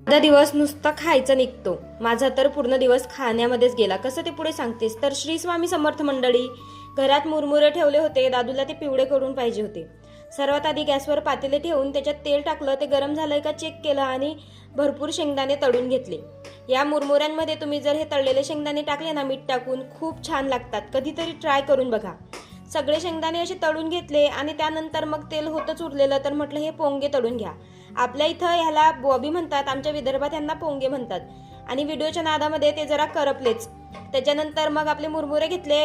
माझा दिवस नुसता खायचं निघतो, माझा तर पूर्ण दिवस खाण्यामध्येच गेला, कसं ते पुढे सांगतेस. तर श्री स्वामी समर्थ मंडळी, घरात मुरमुरे ठेवले होते, दादूला ते पिवळे करून पाहिजे होते. सर्वात आधी गॅसवर पातेले ठेवून त्याच्यात तेल टाकलं, ते गरम झालंय का चेक केलं आणि भरपूर शेंगदाणे तळून घेतले. या मुरमुऱ्यांमध्ये तुम्ही जर हे तळलेले शेंगदाणे टाकले ना मीठ टाकून, खूप छान लागतात, कधीतरी ट्राय करून बघा. सगळे शेंगदाणे असे तळून घेतले आणि त्यानंतर मग तेल होतंच उरलेलं, तर म्हटलं हे पोंगे तळून घ्या. आपल्या इथं ह्याला बॉबी म्हणतात, आमच्या विदर्भात यांना पोंगे म्हणतात. आणि व्हिडिओच्या नादामध्ये ते जरा करपलेच. त्याच्यानंतर मग आपले मुरमुरे घेतले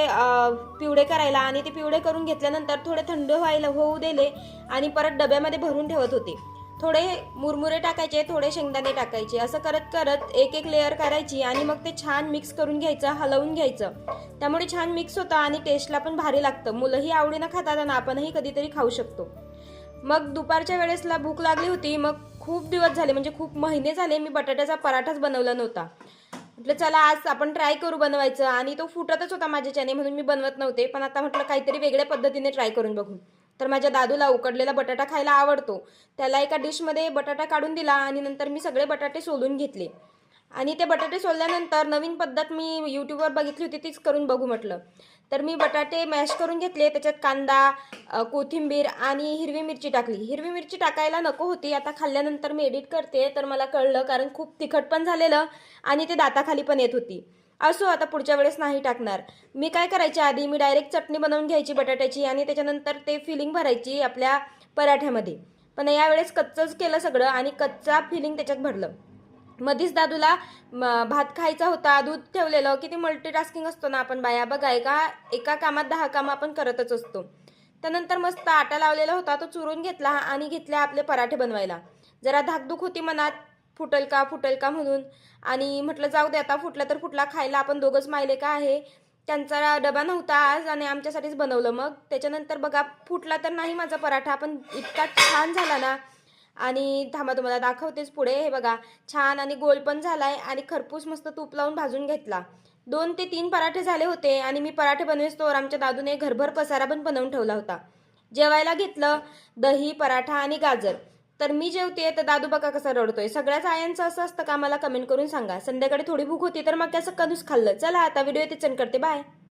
पिवळे करायला, आणि ते पिवळे करून घेतल्यानंतर थोडे थंड होऊ दिले आणि परत डब्यामध्ये भरून ठेवत होते. थोडे मुरमुरे टाकायचे, थोडे शेंगदाणे टाकायचे, असं करत करत एक एक लेअर करायची आणि मग ते छान मिक्स करून घ्यायचं, हलवून घ्यायचं. त्यामुळे छान मिक्स होतं आणि टेस्टला पण भारी लागतं. मुलंही आवडीनं खातात आणि आपणही कधीतरी खाऊ शकतो. मग दुपारच्या वेळेसला भूक लागली होती. मग खूप दिवस झाले, म्हणजे खूप महिने झाले मी बटाट्याचा पराठाच बनवला नव्हता. म्हटलं चला आज आपण ट्राय करू बनवायचं, आणि तो फुटतच होता माझ्याच्याने, म्हणून मी बनवत नव्हते. पण आता म्हटलं काहीतरी वेगळ्या पद्धतीने ट्राय करून बघू. तर माझ्या दादूला उकडलेला बटाटा खायला आवडतो. त्याला एका डिशमध्ये बटाटा काढून दिला आणि नंतर मी सगळे बटाटे सोलून घेतले. आणि ते बटाटे सोलल्यानंतर नवीन पद्धत मी यूट्यूबवर बघितली होती, तीच करून बघू म्हटलं. तर मी बटाटे मॅश करून घेतले, त्याच्यात कांदा, कोथिंबीर आणि हिरवी मिरची टाकली. हिरवी मिरची टाकायला नको होती, आता खाल्ल्यानंतर मी एडिट करते तर मला कळलं, कारण खूप तिखट पण झालेलं आणि ते दाताखाली पण येत होती. असो, आता पुढच्या वेळेस नाही टाकणार. मी काय करायचे, आधी मी डायरेक्ट चटणी बनवून घ्यायची बटाट्याची आणि त्याच्यानंतर ते फिलिंग भरायची आपल्या पराठ्यामध्ये. पण यावेळेस कच्चंच केलं सगळं आणि कच्चा फिलिंग त्याच्यात भरलं. मधीच दादूला भात खायचा होता, दूध ठेवलेलं. किती मल्टीटास्किंग असतो ना आपण बाया, बघा एका कामात 10 कामं आपण करतच असतो. त्यानंतर मस्त आटा लावलेला होता, तो चुरून घेतला आणि घेतले आपले पराठे बनवायला. जरा धाकधूक होती मनात, फुटल का म्हणून. आणि म्हटलं जाऊ दे, आता फुटला तर फुटला, खायला आपण दोघंच मायले का आहे. त्यांचा डबा नव्हता आज आणि आमच्यासाठीच बनवलं. मग त्याच्यानंतर बघा, फुटला तर नाही माझा पराठा, पण इतका छान झाला ना. आणि थांबा तुम्हाला दाखवतेच पुढे. हे बघा, छान आणि गोल पण झालाय आणि खरपूस मस्त तूप लावून भाजून घेतला. 2 ते 3 पराठे झाले होते आणि मी पराठे बनवेस्तोवर आमच्या दादूने घरभर पसारा पण बनवून ठेवला होता. जेवायला घेतलं दही, पराठा आणि गाजर. तर मी जेवते तर दादू बघा कसा रडतोय. सगळ्याच आयांचं असं असतं का, मला कमेंट करून सांगा. संध्याकाळी थोडी भूक होती तर मग कसं कधूच खाल्लं. चला आता व्हिडिओ इथे सेंड करते, बाय.